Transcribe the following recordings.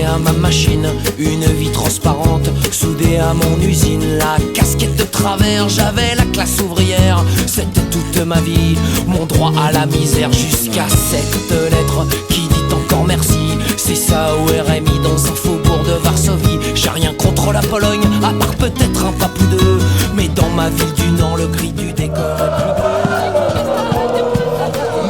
À ma machine, une vie transparente soudée à mon usine, la casquette de travers, j'avais la classe ouvrière, c'était toute ma vie, mon droit à la misère, jusqu'à cette lettre qui dit encore merci. C'est ça au RMI dans un faubourg de Varsovie. J'ai rien contre la Pologne, à part peut-être un pape ou deux, mais dans ma ville du Nord, le cri du décor est plus beau.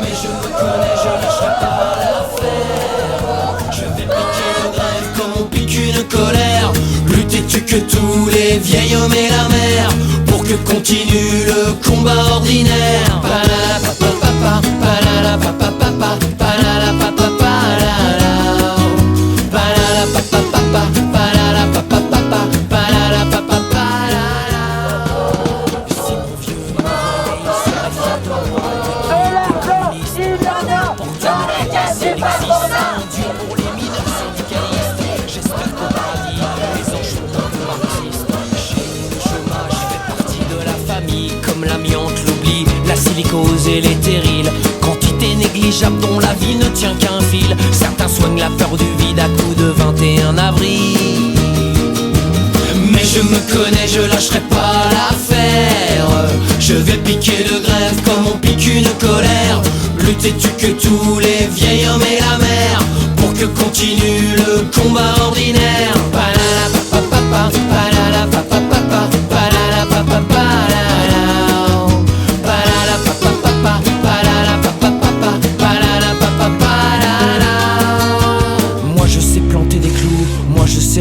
Mais je me connais, je lâcherai pas l'affaire, je vais piquer le grève comme on pique une colère. Lutter-tu que tous les vieils hommes et la mer pour que continue le combat ordinaire. Et les terrils, quantité négligeable dont la vie ne tient qu'un fil. Certains soignent la peur du vide à coups de 21 avril. Mais je me connais, je lâcherai pas l'affaire. Je vais piquer de grève comme on pique une colère. Lutter-tu que tous les vieils hommes et la mer pour que continue le combat ordinaire.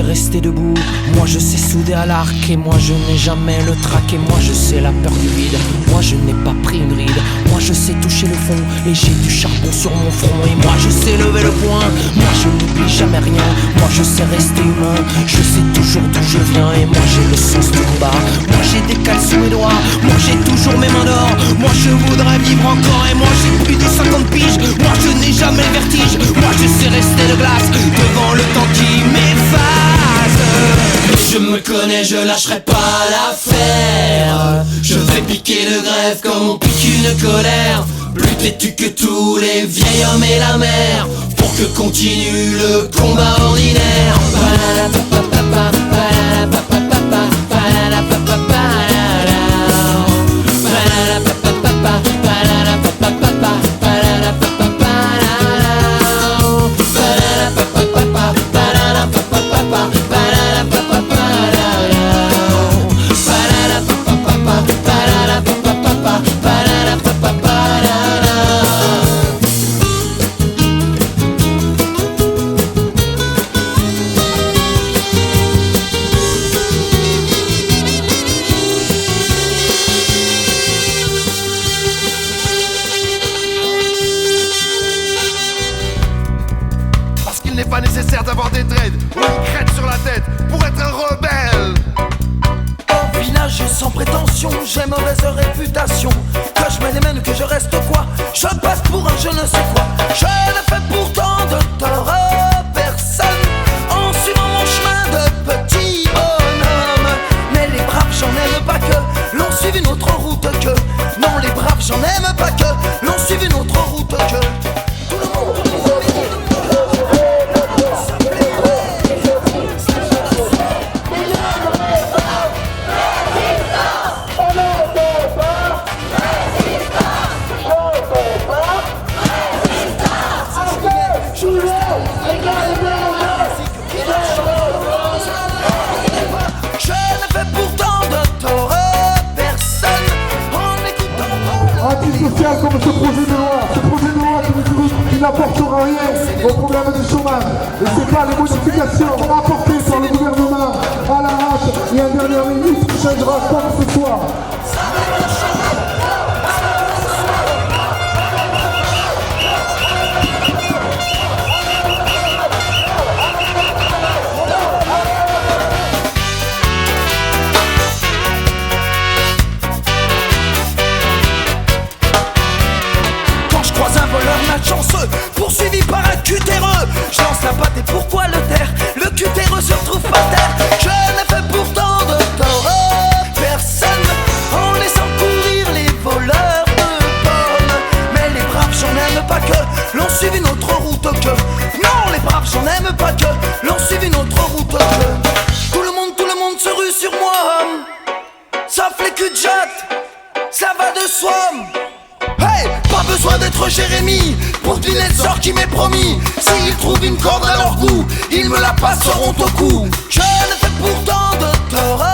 Rester debout, moi je sais souder à l'arc, et moi je n'ai jamais le trac, et moi je sais la peur du vide, moi je n'ai pas pris une ride, moi je sais toucher le fond, et j'ai du charbon sur mon front, et moi je sais lever le poing, moi je n'oublie jamais rien, moi je sais rester humain, je sais toujours d'où je viens, et moi j'ai le sens du combat, moi j'ai des cales sous mes doigts, moi j'ai toujours mes mains d'or, moi je voudrais vivre encore, et moi j'ai plus de 50 piges, moi je n'ai jamais le vertige, moi je sais rester de glace, devant le temps qui m'efface. Je me connais, je lâcherai pas l'affaire. Je vais piquer de grève comme on pique une colère. Lutter-tu que tous les vieils hommes et la mer pour que continue le combat ordinaire. Pas nécessaire d'avoir des dreads ou une crête sur la tête pour être un rebelle. Au village et sans prétention, j'ai mauvaise réputation. Que je me démène, que je reste quoi, je passe pour un je ne sais quoi. Je ne fais pourtant de tort à personne en suivant mon chemin de petit bonhomme. Mais les braves, j'en aime pas que l'on suive une autre route que. Non, les braves, j'en aime pas que l'on suive une autre route que. Tout le monde. Antisocial comme ce projet de loi qui n'apportera rien au problème du chômage. Et c'est pas les modifications apportées par le gouvernement à l'arrache et un dernier ministre qui changera quoi que ce soit. Chanceux, poursuivi par un cutéreux. Je lance la patte et pourquoi le taire? Le cutéreux suivi notre route que non, les braves j'en aime pas que l'ont suivi notre route que tout le monde se rue sur moi, sauf les cul de jatte, ça va de soi. Hey, pas besoin d'être Jérémie pour deviner le sort qui m'est promis. S'ils trouvent une corde à leur goût, ils me la passeront au cou. Je ne fais pourtant de tort